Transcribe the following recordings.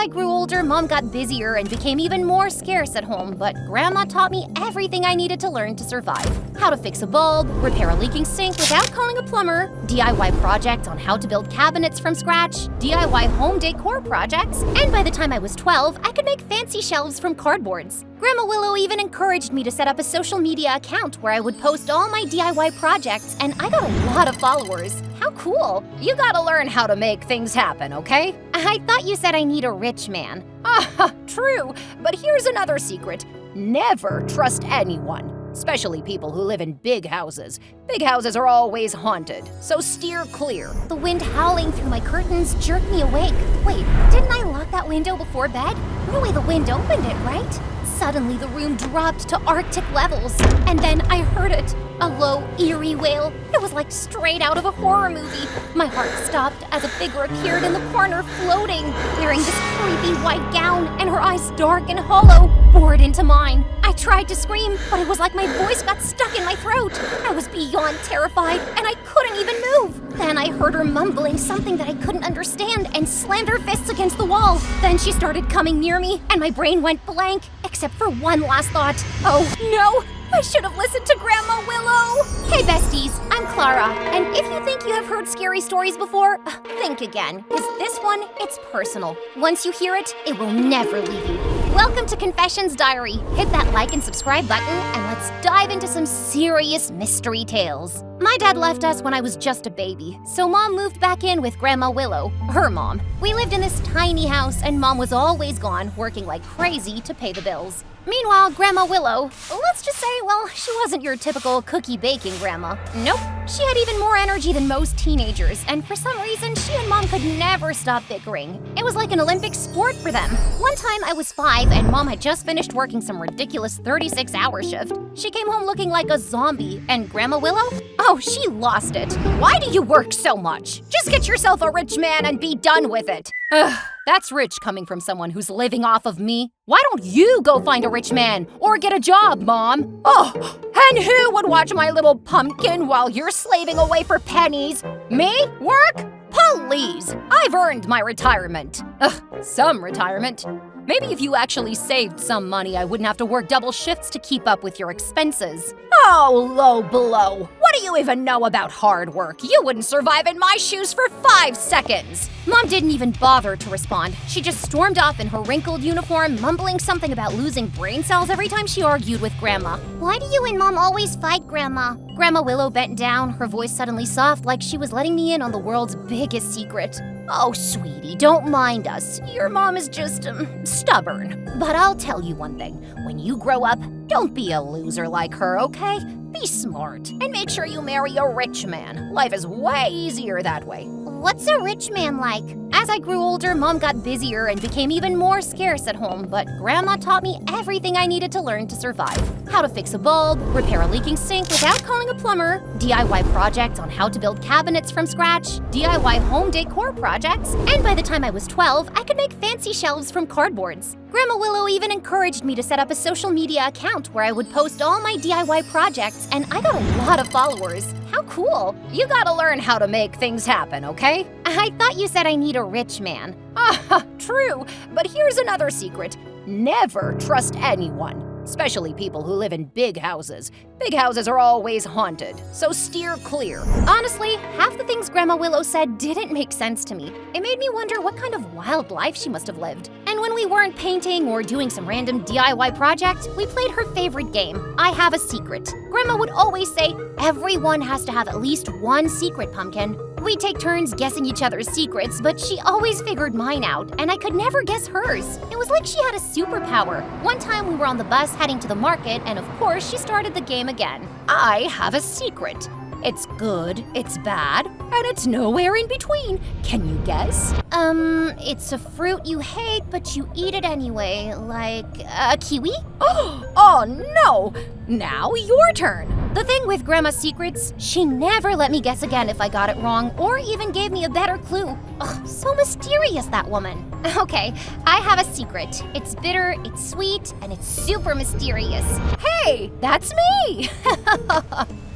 I grew older, Mom got busier and became even more scarce at home, but Grandma taught me everything I needed to learn to survive. How to fix a bulb, repair a leaking sink without calling a plumber, DIY projects on how to build cabinets from scratch, DIY home decor projects, and by the time I was 12, I could make fancy shelves from cardboards. Grandma Willow even encouraged me to set up a social media account where I would post all my DIY projects, and I got a lot of followers. How cool! You gotta learn how to make things happen, okay? I thought you said I need a rich man. True, but here's another secret. Never trust anyone, especially people who live in big houses. Big houses are always haunted, so steer clear. The wind howling through my curtains jerked me awake. Wait, didn't I lock that window before bed? No way the wind opened it, right? Suddenly, the room dropped to Arctic levels, and then I heard it. A low, eerie wail. It was like straight out of a horror movie. My heart stopped as a figure appeared in the corner floating, wearing this creepy white gown, and her eyes dark and hollow, bored into mine. I tried to scream, but it was like my voice got stuck in my throat. I was beyond terrified, and I couldn't even move. Then I heard her mumbling something that I couldn't understand and slammed her fists against the wall. Then she started coming near me, and my brain went blank, except for one last thought. Oh, no! I should have listened to Grandma Willow! Hey besties, I'm Clara, and if you think you have heard scary stories before, think again, because this one, it's personal. Once you hear it, it will never leave you. Welcome to Confessions Diary. Hit that like and subscribe button, and let's dive into some serious mystery tales. My dad left us when I was just a baby, so Mom moved back in with Grandma Willow, her mom. We lived in this tiny house, and Mom was always gone, working like crazy to pay the bills. Meanwhile, Grandma Willow, let's just say, well, she wasn't your typical cookie-baking grandma. Nope. She had even more energy than most teenagers, and for some reason, she and Mom could never stop bickering. It was like an Olympic sport for them. One time, I was 5, and Mom had just finished working some ridiculous 36-hour shift. She came home looking like a zombie, and Grandma Willow? Oh, she lost it. Why do you work so much? Just get yourself a rich man and be done with it. Ugh, that's rich coming from someone who's living off of me. Why don't you go find a rich man or get a job, Mom? Oh, and who would watch my little pumpkin while you're slaving away for pennies? Me? Work? Please, I've earned my retirement. Some retirement. Maybe if you actually saved some money, I wouldn't have to work double shifts to keep up with your expenses. Oh, low blow. What do you even know about hard work? You wouldn't survive in my shoes for 5 seconds. Mom didn't even bother to respond. She just stormed off in her wrinkled uniform, mumbling something about losing brain cells every time she argued with Grandma. Why do you and Mom always fight, Grandma? Grandma Willow bent down, her voice suddenly soft, like she was letting me in on the world's biggest secret. Oh, sweetie, don't mind us. Your mom is just, stubborn. But I'll tell you one thing. When you grow up, don't be a loser like her, okay? Be smart, and make sure you marry a rich man. Life is way easier that way. What's a rich man like? As I grew older, Mom got busier and became even more scarce at home, but Grandma taught me everything I needed to learn to survive. How to fix a bulb, repair a leaking sink without calling a plumber, DIY projects on how to build cabinets from scratch, DIY home decor projects, and by the time I was 12, I could make fancy shelves from cardboards. Grandma Willow even encouraged me to set up a social media account where I would post all my DIY projects, and I got a lot of followers. How cool! You gotta learn how to make things happen, okay? I thought you said I need a rich man. True, but here's another secret. Never trust anyone, especially people who live in big houses. Big houses are always haunted, so steer clear. Honestly, half the things Grandma Willow said didn't make sense to me. It made me wonder what kind of wild life she must have lived. And when we weren't painting or doing some random DIY project, we played her favorite game, I Have a Secret. Grandma would always say, everyone has to have at least one secret, Pumpkin. We'd take turns guessing each other's secrets, but she always figured mine out, and I could never guess hers. It was like she had a superpower. One time we were on the bus heading to the market, and of course she started the game again. I have a secret. It's good, it's bad, and it's nowhere in between. Can you guess? It's a fruit you hate, but you eat it anyway, like a kiwi? Oh no! Now your turn. The thing with Grandma's secrets, she never let me guess again if I got it wrong, or even gave me a better clue. Ugh, so mysterious, that woman. Okay, I have a secret. It's bitter, it's sweet, and it's super mysterious. Hey, that's me!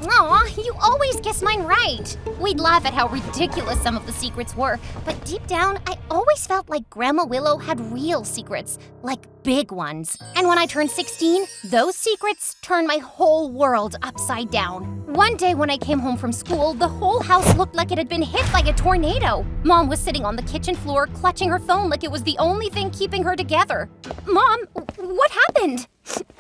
Aw, you always guess mine right. We'd laugh at how ridiculous some of the secrets were, but deep down, I always felt like Grandma Willow had real secrets, like big ones. And when I turned 16, those secrets turned my whole world upside down. One day when I came home from school, the whole house looked like it had been hit by a tornado. Mom was sitting on the kitchen floor, clutching her phone like it was the only thing keeping her together. Mom, what happened?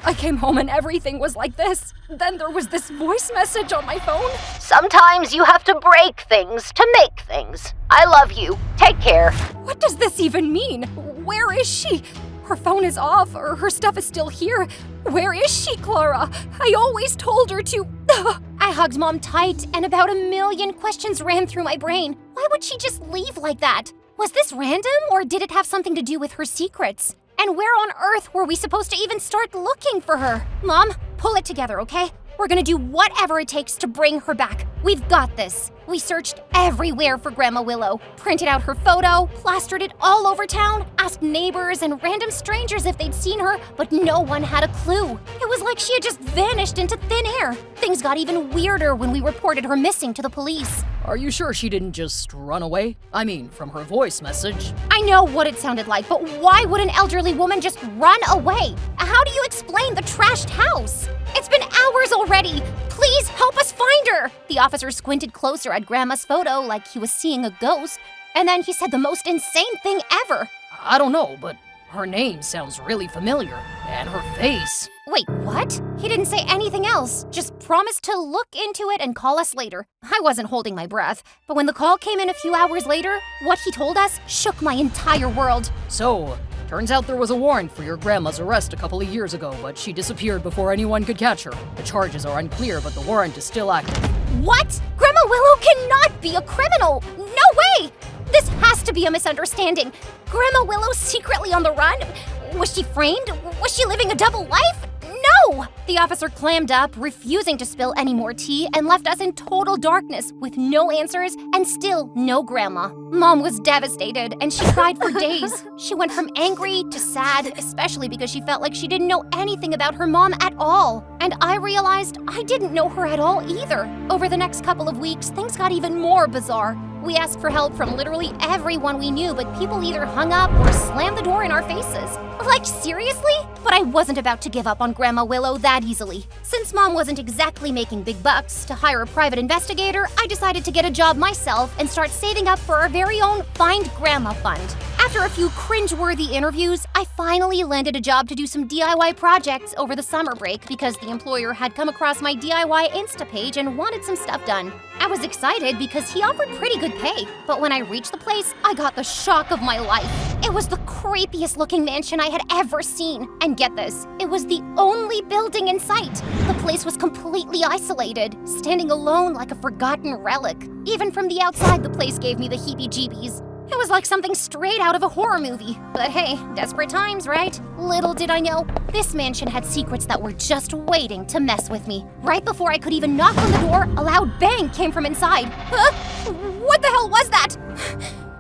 I came home and everything was like this. Then there was this voice message on my phone. Sometimes you have to break things to make things. I love you. Take care. What does this even mean? Where is she? Her phone is off, or her stuff is still here. Where is she, Clara? I always told her to. I hugged Mom tight, and about 1,000,000 questions ran through my brain. Why would she just leave like that? Was this random, or did it have something to do with her secrets? And where on earth were we supposed to even start looking for her? Mom, pull it together, okay? We're gonna do whatever it takes to bring her back. We've got this. We searched everywhere for Grandma Willow, printed out her photo, plastered it all over town, asked neighbors and random strangers if they'd seen her, but no one had a clue. It was like she had just vanished into thin air. Things got even weirder when we reported her missing to the police. Are you sure she didn't just run away? I mean, from her voice message. I know what it sounded like, but why would an elderly woman just run away? How do you explain the trashed house? It's been hours already. Please help us find her. The officer squinted closer at Grandma's photo like he was seeing a ghost, and then he said the most insane thing ever. I don't know, but her name sounds really familiar. And her face. Wait, what? He didn't say anything else, just promised to look into it and call us later. I wasn't holding my breath, but when the call came in a few hours later, what he told us shook my entire world. So, turns out there was a warrant for your grandma's arrest a couple of years ago, but she disappeared before anyone could catch her. The charges are unclear, but the warrant is still active. What? Grandma Willow cannot be a criminal! No way! This has to be a misunderstanding. Grandma Willow's secretly on the run? Was she framed? Was she living a double life? No! The officer clammed up, refusing to spill any more tea, and left us in total darkness with no answers and still no grandma. Mom was devastated, and she cried for days. She went from angry to sad, especially because she felt like she didn't know anything about her mom at all. And I realized I didn't know her at all either. Over the next couple of weeks, things got even more bizarre. We asked for help from literally everyone we knew, but people either hung up or slammed the door in our faces. Like, seriously? But I wasn't about to give up on Grandma Willow that easily. Since Mom wasn't exactly making big bucks to hire a private investigator, I decided to get a job myself and start saving up for our very own Find Grandma Fund. After a few cringe-worthy interviews, I finally landed a job to do some DIY projects over the summer break because the employer had come across my DIY Insta page and wanted some stuff done. I was excited because he offered pretty good pay, but when I reached the place, I got the shock of my life. It was the creepiest looking mansion I had ever seen. And get this, it was the only building in sight. The place was completely isolated, standing alone like a forgotten relic. Even from the outside, the place gave me the heebie-jeebies. It was like something straight out of a horror movie. But hey, desperate times, right? Little did I know, this mansion had secrets that were just waiting to mess with me. Right before I could even knock on the door, a loud bang came from inside. Huh? What the hell was that?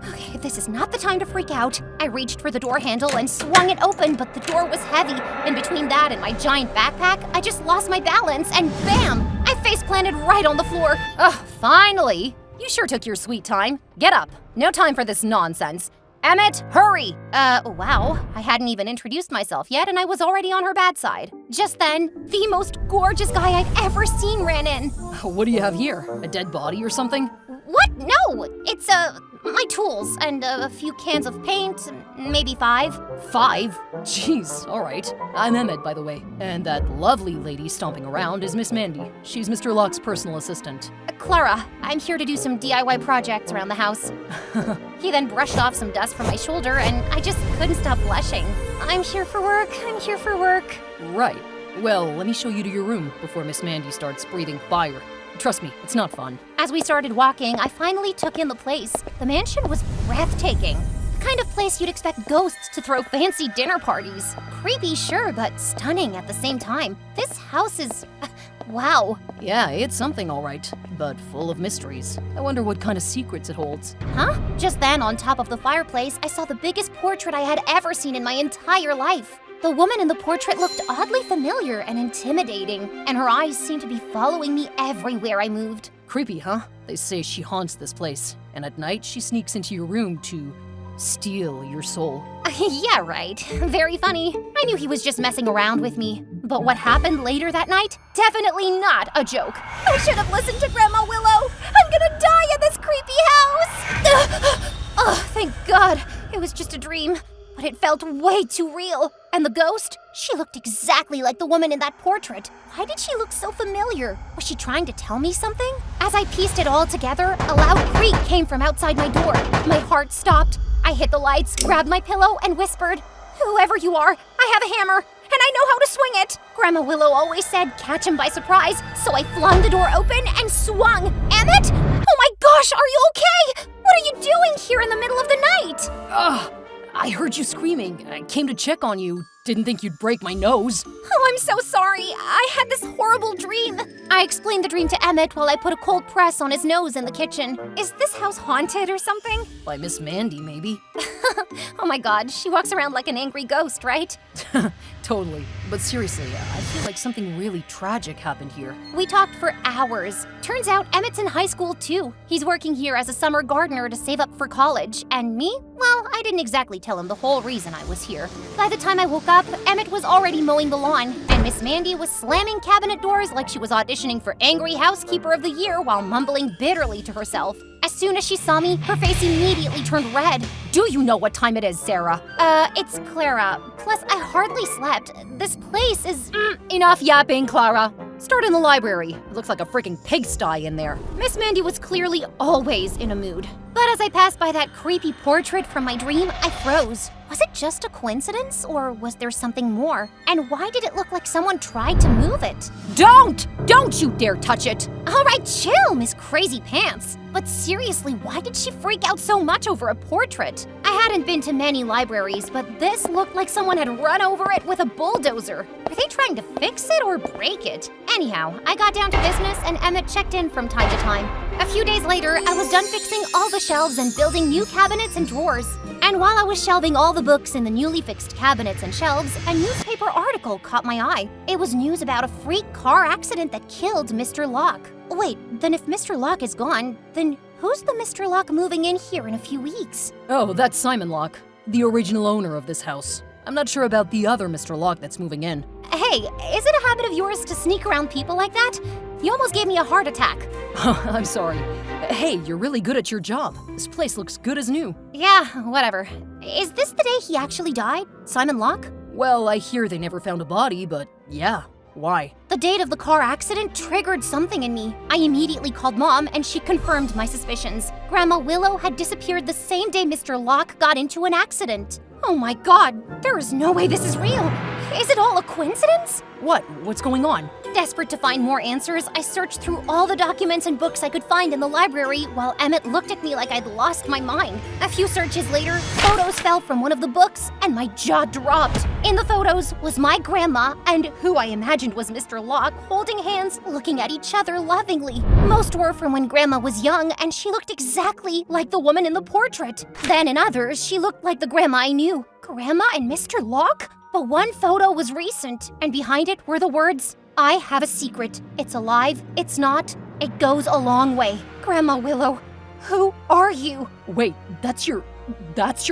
Okay, this is not the time to freak out. I reached for the door handle and swung it open, but the door was heavy. And between that and my giant backpack, I just lost my balance and bam! I face planted right on the floor. Ugh, finally! You sure took your sweet time. Get up. No time for this nonsense. Emmett, hurry! Wow. I hadn't even introduced myself yet, and I was already on her bad side. Just then, the most gorgeous guy I'd ever seen ran in. What do you have here? A dead body or something? What? No! It's, my tools and a few cans of paint, maybe 5. 5? Jeez, alright. I'm Emmett, by the way. And that lovely lady stomping around is Miss Mandy. She's Mr. Locke's personal assistant. Clara, I'm here to do some DIY projects around the house. He then brushed off some dust from my shoulder, and I just couldn't stop blushing. I'm here for work. I'm here for work. Right. Well, let me show you to your room before Miss Mandy starts breathing fire. Trust me, it's not fun. As we started walking, I finally took in the place. The mansion was breathtaking. The kind of place you'd expect ghosts to throw fancy dinner parties. Creepy, sure, but stunning at the same time. This house is... wow. Yeah, it's something all right, but full of mysteries. I wonder what kind of secrets it holds. Huh? Just then, on top of the fireplace, I saw the biggest portrait I had ever seen in my entire life. The woman in the portrait looked oddly familiar and intimidating, and her eyes seemed to be following me everywhere I moved. Creepy, huh? They say she haunts this place, and at night she sneaks into your room to steal your soul. Yeah, right. Very funny. I knew he was just messing around with me. But what happened later that night? Definitely not a joke. I should have listened to Grandma Willow. I'm gonna die in this creepy house. Oh, thank God. It was just a dream. But it felt way too real. And the ghost? She looked exactly like the woman in that portrait. Why did she look so familiar? Was she trying to tell me something? As I pieced it all together, a loud creak came from outside my door. My heart stopped. I hit the lights, grabbed my pillow, and whispered, "Whoever you are, I have a hammer, and I know how to swing it." Grandma Willow always said catch him by surprise, so I flung the door open and swung. Emmett? Oh my gosh, are you okay? What are you doing here in the middle of the night? Ugh! I heard you screaming. I came to check on you. Didn't think you'd break my nose. Oh, I'm so sorry. I had this horrible dream. I explained the dream to Emmett while I put a cold press on his nose in the kitchen. Is this house haunted or something? By Miss Mandy, maybe. Oh my God, she walks around like an angry ghost, right? Totally. But seriously, I feel like something really tragic happened here. We talked for hours. Turns out Emmett's in high school too. He's working here as a summer gardener to save up for college. And me? Well, I didn't exactly tell him the whole reason I was here. By the time I woke up, Emmett was already mowing the lawn, and Miss Mandy was slamming cabinet doors like she was auditioning for Angry Housekeeper of the Year while mumbling bitterly to herself. As soon as she saw me, her face immediately turned red. Do you know what time it is, Sarah? It's Clara. Plus, I hardly slept. This place is... Enough yapping, Clara. Start in the library. It looks like a freaking pigsty in there. Miss Mandy was clearly always in a mood. But as I passed by that creepy portrait from my dream, I froze. Was it just a coincidence, or was there something more? And why did it look like someone tried to move it? Don't! Don't you dare touch it! All right, chill, Miss Crazy Pants. But seriously, why did she freak out so much over a portrait? I hadn't been to many libraries, but this looked like someone had run over it with a bulldozer. Were they trying to fix it or break it? Anyhow, I got down to business and Emmett checked in from time to time. A few days later, I was done fixing all the shelves and building new cabinets and drawers. And while I was shelving all the books in the newly fixed cabinets and shelves, a newspaper article caught my eye. It was news about a freak car accident that killed Mr. Locke. Wait, then if Mr. Locke is gone, then who's the Mr. Locke moving in here in a few weeks? Oh, that's Simon Locke, the original owner of this house. I'm not sure about the other Mr. Locke that's moving in. Hey, is it a habit of yours to sneak around people like that? You almost gave me a heart attack. I'm sorry. Hey, you're really good at your job. This place looks good as new. Yeah, whatever. Is this the day he actually died? Simon Locke? Well, I hear they never found a body, but yeah. Why? The date of the car accident triggered something in me. I immediately called Mom, and she confirmed my suspicions. Grandma Willow had disappeared the same day Mr. Locke got into an accident. Oh my God, there is no way this is real. Is it all a coincidence? What? What's going on? Desperate to find more answers, I searched through all the documents and books I could find in the library while Emmett looked at me like I'd lost my mind. A few searches later, photos fell from one of the books and my jaw dropped. In the photos was my grandma and who I imagined was Mr. Locke holding hands, looking at each other lovingly. Most were from when Grandma was young and she looked exactly like the woman in the portrait. Then in others, she looked like the grandma I knew. Grandma and Mr. Locke? But one photo was recent, and behind it were the words, "I have a secret. It's alive. It's not. It goes a long way." Grandma Willow, who are you? Wait, that's your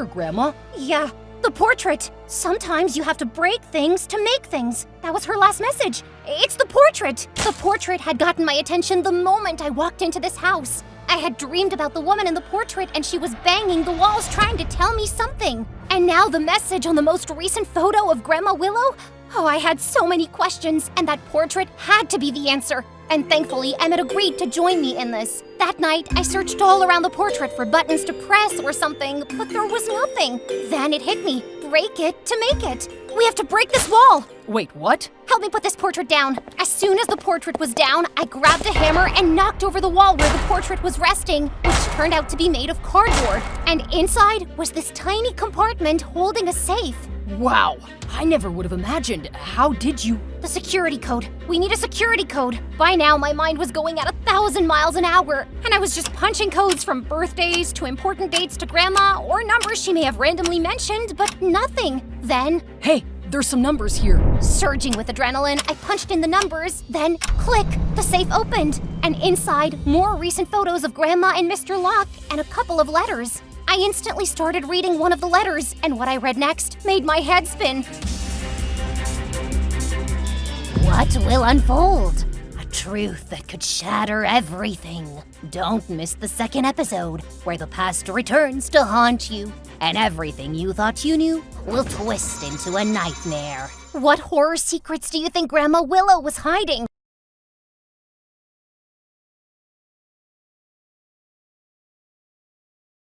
grandma? Yeah, the portrait. Sometimes you have to break things to make things. That was her last message. It's the portrait. The portrait had gotten my attention the moment I walked into this house. I had dreamed about the woman in the portrait and she was banging the walls trying to tell me something. And now the message on the most recent photo of Grandma Willow? Oh, I had so many questions and that portrait had to be the answer. And thankfully, Emmett agreed to join me in this. That night, I searched all around the portrait for buttons to press or something, but there was nothing. Then it hit me. Break it to make it. We have to break this wall. Wait, what? Help me put this portrait down. As soon as the portrait was down, I grabbed a hammer and knocked over the wall where the portrait was resting, which turned out to be made of cardboard. And inside was this tiny compartment holding a safe. Wow, I never would have imagined. How did you? The security code. We need a security code. By now, my mind was going at 1,000 miles an hour, and I was just punching codes from birthdays to important dates to Grandma or numbers she may have randomly mentioned, but nothing. Then, Hey, There's some numbers here. Surging with adrenaline, I punched in the numbers, then click, the safe opened. And inside, more recent photos of Grandma and Mr. Locke and a couple of letters. I instantly started reading one of the letters, and what I read next made my head spin. What will unfold? A truth that could shatter everything. Don't miss the second episode, where the past returns to haunt you, and everything you thought you knew will twist into a nightmare. What horror secrets do you think Grandma Willow was hiding?